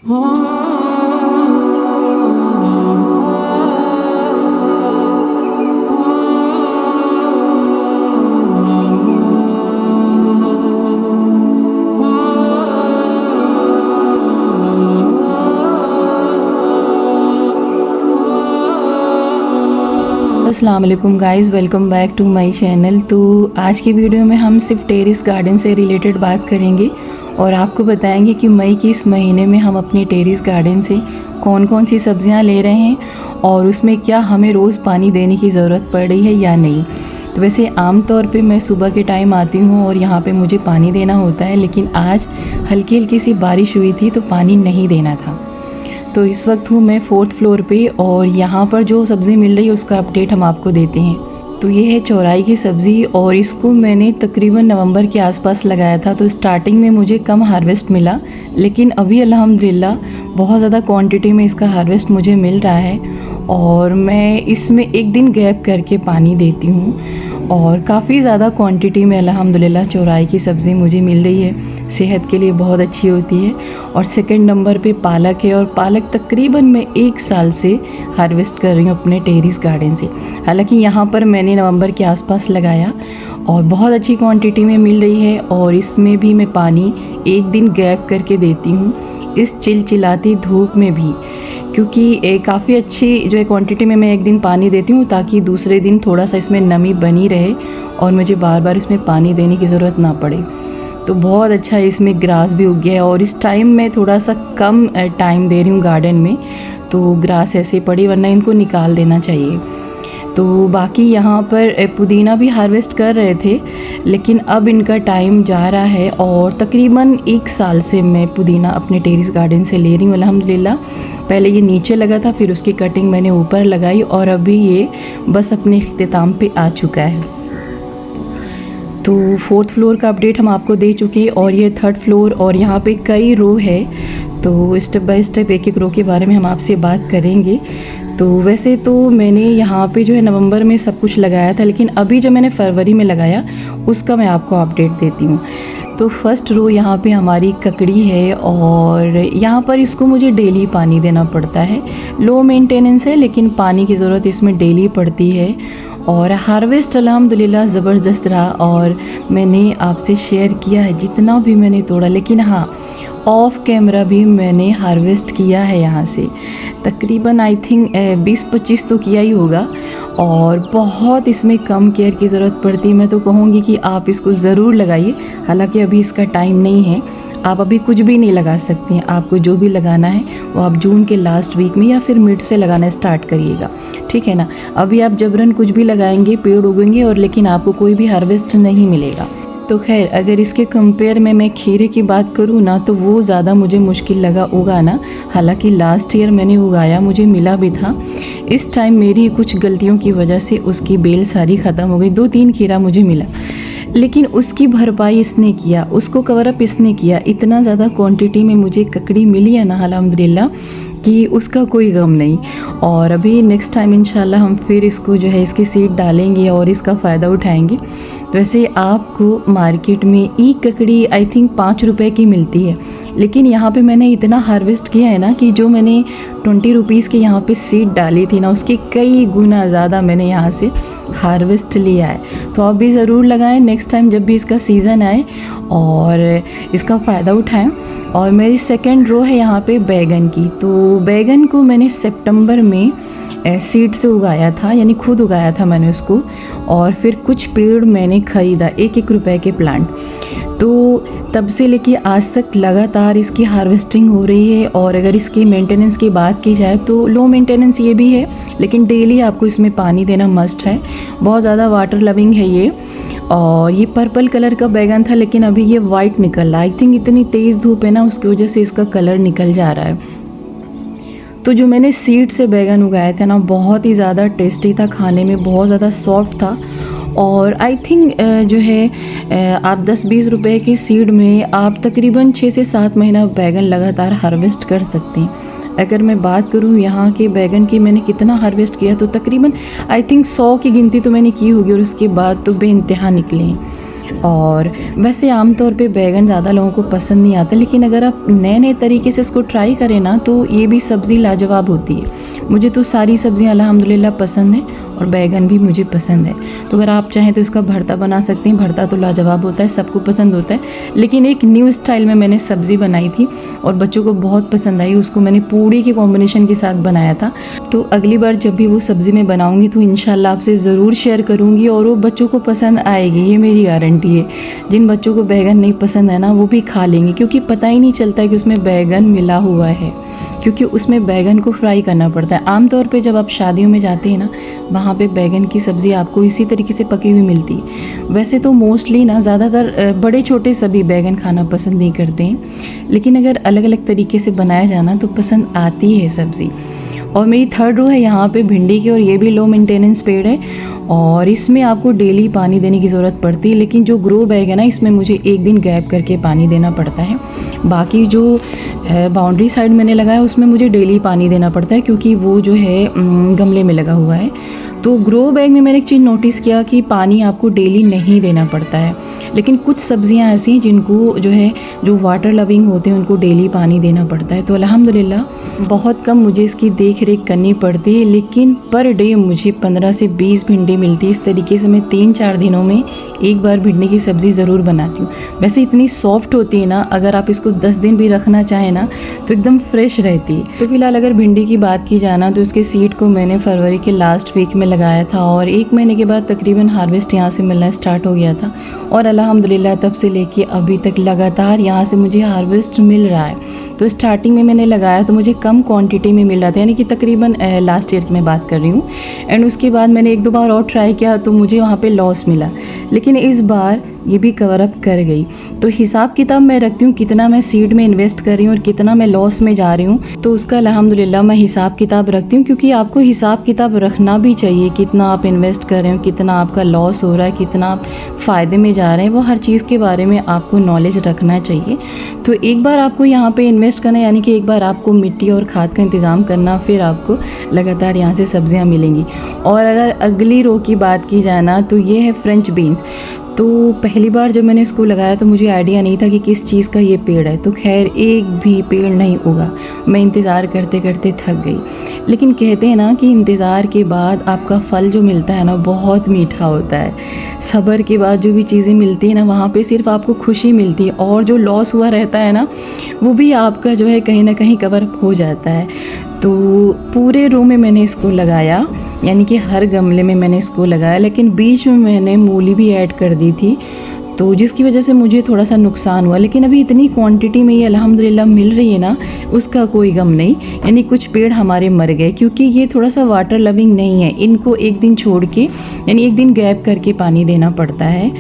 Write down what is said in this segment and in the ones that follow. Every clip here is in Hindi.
अस्सलाम वालेकुम guys, welcome back to my channel. तो आज की वीडियो में हम सिर्फ टेरेस गार्डन से रिलेटेड बात करेंगे और आपको बताएंगे कि मई के इस महीने में हम अपने टेरेस गार्डन से कौन कौन सी सब्जियां ले रहे हैं और उसमें क्या हमें रोज़ पानी देने की ज़रूरत पड़ रही है या नहीं। तो वैसे आम तौर पे मैं सुबह के टाइम आती हूँ और यहाँ पे मुझे पानी देना होता है, लेकिन आज हल्की हल्की सी बारिश हुई थी तो पानी नहीं देना था। तो इस वक्त हूँ मैं 4th फ्लोर पे और यहाँ पर जो सब्ज़ी मिल रही है उसका अपडेट हम आपको देते हैं। तो ये है चौराई की सब्ज़ी और इसको मैंने तकरीबन नवंबर के आसपास लगाया था। तो स्टार्टिंग में मुझे कम हार्वेस्ट मिला, लेकिन अभी अल्हम्दुलिल्लाह बहुत ज़्यादा क्वांटिटी में इसका हार्वेस्ट मुझे मिल रहा है और मैं इसमें एक दिन गैप करके पानी देती हूँ और काफ़ी ज़्यादा क्वांटिटी में अल्हम्दुलिल्लाह चौराई की सब्ज़ी मुझे मिल रही है। सेहत के लिए बहुत अच्छी होती है। और सेकंड नंबर पे पालक है और पालक तकरीबन मैं 1 साल से हार्वेस्ट कर रही हूँ अपने टेरेस गार्डन से। हालांकि यहाँ पर मैंने नवंबर के आसपास लगाया और बहुत अच्छी क्वांटिटी में मिल रही है और इसमें भी मैं पानी एक दिन गैप करके देती हूँ इस चिलचिलाती धूप में भी, क्योंकि काफ़ी अच्छी जो है क्वांटिटी में मैं एक दिन पानी देती हूँ ताकि दूसरे दिन थोड़ा सा इसमें नमी बनी रहे और मुझे बार बार इसमें पानी देने की ज़रूरत ना पड़े। तो बहुत अच्छा इसमें ग्रास भी उग गया है और इस टाइम मैं थोड़ा सा कम टाइम दे रही हूँ गार्डन में, तो ग्रास ऐसे पड़ी वरना इनको निकाल देना चाहिए। तो बाकी यहाँ पर पुदीना भी हार्वेस्ट कर रहे थे, लेकिन अब इनका टाइम जा रहा है और तकरीबन 1 साल से मैं पुदीना अपने टेरेस गार्डन से ले रही हूँ अल्हम्दुलिल्लाह। पहले ये नीचे लगा था, फिर उसकी कटिंग मैंने ऊपर लगाई और अभी ये बस अपने इख्तिताम पे आ चुका है। तो 4th फ्लोर का अपडेट हम आपको दे चुके हैं और ये 3rd फ्लोर और यहाँ पे कई रो है, तो स्टेप बाय स्टेप एक एक रो के बारे में हम आपसे बात करेंगे। तो वैसे तो मैंने यहाँ पे जो है नवंबर में सब कुछ लगाया था, लेकिन अभी जब मैंने फरवरी में लगाया उसका मैं आपको अपडेट देती हूँ। तो फर्स्ट रो यहाँ पे हमारी ककड़ी है और यहाँ पर इसको मुझे डेली पानी देना पड़ता है। लो मेंटेनेंस है लेकिन पानी की ज़रूरत इसमें डेली पड़ती है और हार्वेस्ट अल्हम्दुलिल्लाह ज़बरदस्त रहा और मैंने आपसे शेयर किया है जितना भी मैंने तोड़ा। लेकिन हाँ, ऑफ कैमरा भी मैंने हार्वेस्ट किया है यहाँ से, तकरीबन आई थिंक 20-25 तो किया ही होगा और बहुत इसमें कम केयर की ज़रूरत पड़ती है। मैं तो कहूँगी कि आप इसको ज़रूर लगाइए, हालांकि अभी इसका टाइम नहीं है, आप अभी कुछ भी नहीं लगा सकते हैं। आपको जो भी लगाना है वो आप जून के लास्ट वीक में या फिर मिड से लगाना स्टार्ट करिएगा, ठीक है ना। अभी आप जबरन कुछ भी लगाएंगे पेड़ उगेंगे और लेकिन आपको कोई भी हार्वेस्ट नहीं मिलेगा। तो खैर, अगर इसके कंपेयर में मैं खीरे की बात करूँ ना, तो वो ज़्यादा मुझे मुश्किल लगा उगाना। हालांकि लास्ट ईयर मैंने उगाया, मुझे मिला भी था। इस टाइम मेरी कुछ गलतियों की वजह से उसकी बेल सारी ख़त्म हो गई। 2-3 खीरा मुझे मिला, लेकिन उसकी भरपाई इसने किया, उसको कवर अप इसने किया। इतना ज़्यादा क्वांटिटी में मुझे ककड़ी मिली है ना अल्हम्दुलिल्लाह कि उसका कोई गम नहीं। और अभी नेक्स्ट टाइम इंशाल्लाह हम फिर इसको जो है इसकी सीड डालेंगे और इसका फ़ायदा उठाएंगे। वैसे आपको मार्केट में एक ककड़ी आई थिंक 5 रुपए की मिलती है, लेकिन यहाँ पे मैंने इतना हार्वेस्ट किया है ना कि जो मैंने 20 रुपीज़ की यहाँ पे सीड डाली थी ना, उसके कई गुना ज़्यादा मैंने यहाँ से हार्वेस्ट लिया है। तो आप भी ज़रूर लगाएं नेक्स्ट टाइम जब भी इसका सीज़न आए और इसका फ़ायदा उठाएं। और मेरी सेकंड रो है यहाँ पे बैगन की। तो बैगन को मैंने सितंबर में सीड से उगाया था, यानी खुद उगाया था मैंने उसको, और फिर कुछ पेड़ मैंने ख़रीदा 1-1 रुपए के प्लांट। तो तब से लेके आज तक लगातार इसकी हार्वेस्टिंग हो रही है। और अगर इसकी मेंटेनेंस की बात की जाए तो लो मेंटेनेंस ये भी है, लेकिन डेली आपको इसमें पानी देना मस्ट है। बहुत ज़्यादा वाटर लविंग है ये। और ये पर्पल कलर का बैगन था, लेकिन अभी ये वाइट निकल रहा है। आई थिंक इतनी तेज़ धूप है ना, उसकी वजह से इसका कलर निकल जा रहा है। तो जो मैंने सीड से बैगन उगाया था ना, बहुत ही ज़्यादा टेस्टी था, खाने में बहुत ज़्यादा सॉफ्ट था। और आई थिंक जो है आप 10-20 रुपए की सीड में आप तकरीबन 6 से 7 महीना बैगन लगातार हार्वेस्ट कर सकते हैं। अगर मैं बात करूँ यहाँ के बैगन की मैंने कितना हार्वेस्ट किया, तो तकरीबन आई थिंक 100 की गिनती तो मैंने की होगी और उसके बाद तो बेइंतहा निकले हैं। और वैसे आमतौर पे बैगन ज़्यादा लोगों को पसंद नहीं आता, लेकिन अगर आप नए नए तरीके से इसको ट्राई करें ना तो ये भी सब्ज़ी लाजवाब होती है। मुझे तो सारी सब्ज़ियाँ अल्हम्दुलिल्लाह पसंद है और बैगन भी मुझे पसंद है। तो अगर आप चाहें तो इसका भरता बना सकते हैं। भरता तो लाजवाब होता है, सबको पसंद होता है, लेकिन एक न्यू स्टाइल में मैंने सब्ज़ी बनाई थी और बच्चों को बहुत पसंद आई। उसको मैंने पूड़ी के कॉम्बिनेशन के साथ बनाया था। तो अगली बार जब भी वो सब्ज़ी मैं बनाऊँगी तो इंशाल्लाह आपसे ज़रूर शेयर करूँगी और वो बच्चों को पसंद आएगी, ये मेरी गारंटी है। जिन बच्चों को बैगन नहीं पसंद है ना वो भी खा लेंगे, क्योंकि पता ही नहीं चलता है कि उसमें बैगन मिला हुआ है, क्योंकि उसमें बैगन को फ्राई करना पड़ता है। आमतौर पे जब आप शादियों में जाते हैं ना, वहाँ पे बैगन की सब्ज़ी आपको इसी तरीके से पकी हुई मिलती है। वैसे तो मोस्टली ना ज़्यादातर बड़े छोटे सभी बैगन खाना पसंद नहीं करते हैं, लेकिन अगर अलग अलग तरीके से बनाया जाना तो पसंद आती है सब्ज़ी। और मेरी थर्ड रो है यहाँ पे भिंडी की, और ये भी लो मेंटेनेंस पेड़ है और इसमें आपको डेली पानी देने की ज़रूरत पड़ती है। लेकिन जो ग्रो बैग है ना, इसमें मुझे एक दिन गैप करके पानी देना पड़ता है। बाकी जो बाउंड्री साइड मैंने लगाया उसमें मुझे डेली पानी देना पड़ता है, क्योंकि वो जो है गमले में लगा हुआ है। तो ग्रो बैग में मैंने एक चीज़ नोटिस किया कि पानी आपको डेली नहीं देना पड़ता है, लेकिन कुछ सब्जियां ऐसी हैं जिनको जो है जो वाटर लविंग होते हैं उनको डेली पानी देना पड़ता है। तो अल्हम्दुलिल्लाह बहुत कम मुझे इसकी देख रेख करनी पड़ती है, लेकिन पर डे मुझे 15 से 20 भिंडी मिलती है। इस तरीके से मैं 3-4 दिनों में एक बार भिंडी की सब्ज़ी ज़रूर बनाती हूँ। वैसे इतनी सॉफ्ट होती है ना, अगर आप इसको 10 दिन भी रखना चाहें ना तो एकदम फ्रेश रहती है। तो फिलहाल अगर भिंडी की बात की जाए ना, तो उसके सीड को मैंने फरवरी के लास्ट वीक में लगाया था और 1 महीने के बाद तकरीबन हार्वेस्ट यहाँ से मिलना स्टार्ट हो गया था। और अल्हम्दुलिल्लाह तब से लेके अभी तक लगातार यहाँ से मुझे हार्वेस्ट मिल रहा है। तो स्टार्टिंग में मैंने लगाया तो मुझे कम क्वांटिटी में मिल रहा था, यानी कि तकरीबन लास्ट ईयर की मैं बात कर रही हूँ। एंड उसके बाद मैंने 1-2 बार और ट्राई किया तो मुझे वहाँ पे लॉस मिला, लेकिन इस बार ये भी कवर अप कर गई। तो हिसाब किताब मैं रखती हूँ कितना मैं सीड में इन्वेस्ट कर रही हूँ और कितना मैं लॉस में जा रही हूँ, तो उसका अल्हम्दुलिल्लाह मैं हिसाब किताब रखती हूँ, क्योंकि आपको हिसाब किताब रखना भी चाहिए। कितना आप इन्वेस्ट कर रहे हो, कितना आपका लॉस हो रहा है, कितना आप फ़ायदे में जा रहे हैं, वो हर चीज़ के बारे में आपको नॉलेज रखना चाहिए। तो एक बार आपको यहाँ पे इन्वेस्ट करना, यानी कि एक बार आपको मिट्टी और खाद का इंतज़ाम करना, फिर आपको लगातार यहाँ से सब्जियाँ मिलेंगी। और अगर अगली रो की बात की जाए ना, तो ये है फ्रेंच बीन्स। तो पहली बार जब मैंने इसको लगाया तो मुझे आइडिया नहीं था कि किस चीज़ का ये पेड़ है। तो खैर एक भी पेड़ नहीं उगा, मैं इंतज़ार करते करते थक गई। लेकिन कहते हैं ना कि इंतज़ार के बाद आपका फल जो मिलता है ना बहुत मीठा होता है। सब्र के बाद जो भी चीज़ें मिलती है ना, वहाँ पे सिर्फ आपको खुशी मिलती है, और जो लॉस हुआ रहता है ना वो भी आपका जो है कहीं ना कहीं कवर अप हो जाता है। तो पूरे रो में मैंने इसको लगाया, यानी कि हर गमले में मैंने इसको लगाया, लेकिन बीच में मैंने मूली भी ऐड कर दी थी, तो जिसकी वजह से मुझे थोड़ा सा नुकसान हुआ। लेकिन अभी इतनी क्वांटिटी में ये अल्हम्दुलिल्लाह मिल रही है ना, उसका कोई गम नहीं। यानी कुछ पेड़ हमारे मर गए क्योंकि ये थोड़ा सा वाटर लविंग नहीं है, इनको एक दिन छोड़ के यानी एक दिन गैप करके पानी देना पड़ता है।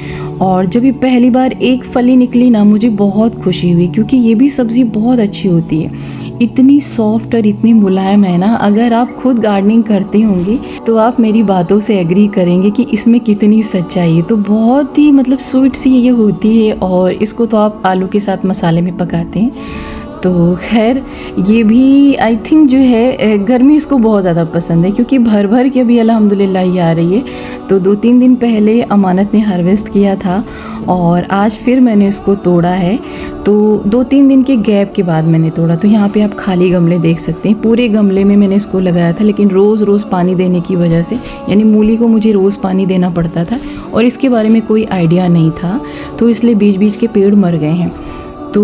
और जब ये पहली बार एक फली निकली ना, मुझे बहुत खुशी हुई, क्योंकि ये भी सब्ज़ी बहुत अच्छी होती है। इतनी सॉफ्ट और इतनी मुलायम है ना, अगर आप खुद गार्डनिंग करते होंगे तो आप मेरी बातों से एग्री करेंगे कि इसमें कितनी सच्चाई है। तो बहुत ही मतलब स्वीट सी ये होती है, और इसको तो आप आलू के साथ मसाले में पकाते हैं। तो खैर ये भी आई थिंक जो है गर्मी इसको बहुत ज़्यादा पसंद है, क्योंकि भर भर के अभी अल्हम्दुलिल्लाह ये आ रही है। तो 2-3 दिन पहले अमानत ने हार्वेस्ट किया था और आज फिर मैंने इसको तोड़ा है। तो 2-3 दिन के गैप के बाद मैंने तोड़ा। तो यहाँ पे आप खाली गमले देख सकते हैं, पूरे गमले में मैंने इसको लगाया था, लेकिन रोज़ रोज़ पानी देने की वजह से, यानी मूली को मुझे रोज़ पानी देना पड़ता था और इसके बारे में कोई आइडिया नहीं था, तो इसलिए बीच बीच के पेड़ मर गए हैं। तो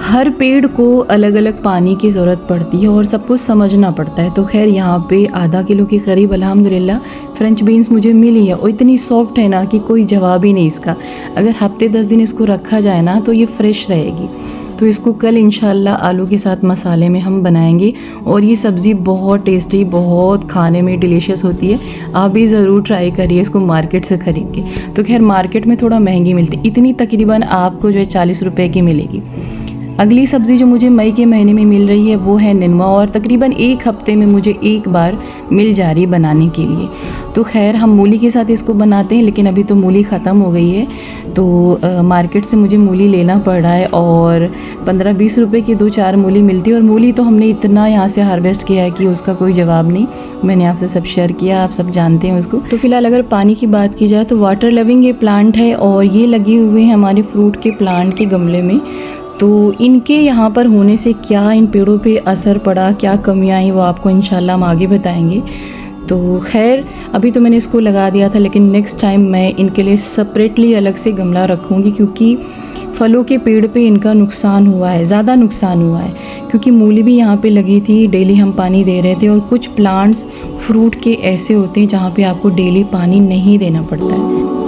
हर पेड़ को अलग अलग पानी की ज़रूरत पड़ती है और सब कुछ समझना पड़ता है। तो खैर यहाँ पे आधा किलो के करीब अल्हम्दुलिल्लाह फ्रेंच बीन्स मुझे मिली है, और इतनी सॉफ्ट है ना कि कोई जवाब ही नहीं इसका। अगर हफ्ते 10 दिन इसको रखा जाए ना तो ये फ्रेश रहेगी। तो इसको कल इंशाल्लाह आलू के साथ मसाले में हम बनाएंगे, और ये सब्ज़ी बहुत टेस्टी, बहुत खाने में डिलीशियस होती है। आप भी ज़रूर ट्राई करिए इसको मार्केट से ख़रीद के। तो खैर मार्केट में थोड़ा महंगी मिलती है, इतनी तकरीबन आपको जो है 40 रुपए की मिलेगी। अगली सब्ज़ी जो मुझे मई के महीने में मिल रही है वो है नेनुआ, और तकरीबन एक हफ्ते में मुझे एक बार मिल जा रही है बनाने के लिए। तो खैर हम मूली के साथ इसको बनाते हैं, लेकिन अभी तो मूली ख़त्म हो गई है, तो मार्केट से मुझे मूली लेना पड़ रहा है, और 15-20 रुपए की 2-4 मूली मिलती है। और मूली तो हमने इतना यहाँ से हार्वेस्ट किया है कि उसका कोई जवाब नहीं। मैंने आपसे सब शेयर किया, आप सब जानते हैं उसको। तो फिलहाल अगर पानी की बात की जाए तो वाटर लविंग ये प्लांट है, और ये लगे हुए हैं हमारे फ्रूट के प्लांट के गमले में। तो इनके यहाँ पर होने से क्या इन पेड़ों पे असर पड़ा, क्या कमियाँ आई, वो आपको इंशाल्लाह हम आगे बताएंगे। तो खैर अभी तो मैंने इसको लगा दिया था, लेकिन नेक्स्ट टाइम मैं इनके लिए सेपरेटली अलग से गमला रखूँगी, क्योंकि फलों के पेड़ पे इनका नुकसान हुआ है, ज़्यादा नुकसान हुआ है। क्योंकि मूली भी यहाँ पे लगी थी, डेली हम पानी दे रहे थे, और कुछ प्लांट्स फ्रूट के ऐसे होते हैं जहाँ पे आपको डेली पानी नहीं देना पड़ता है।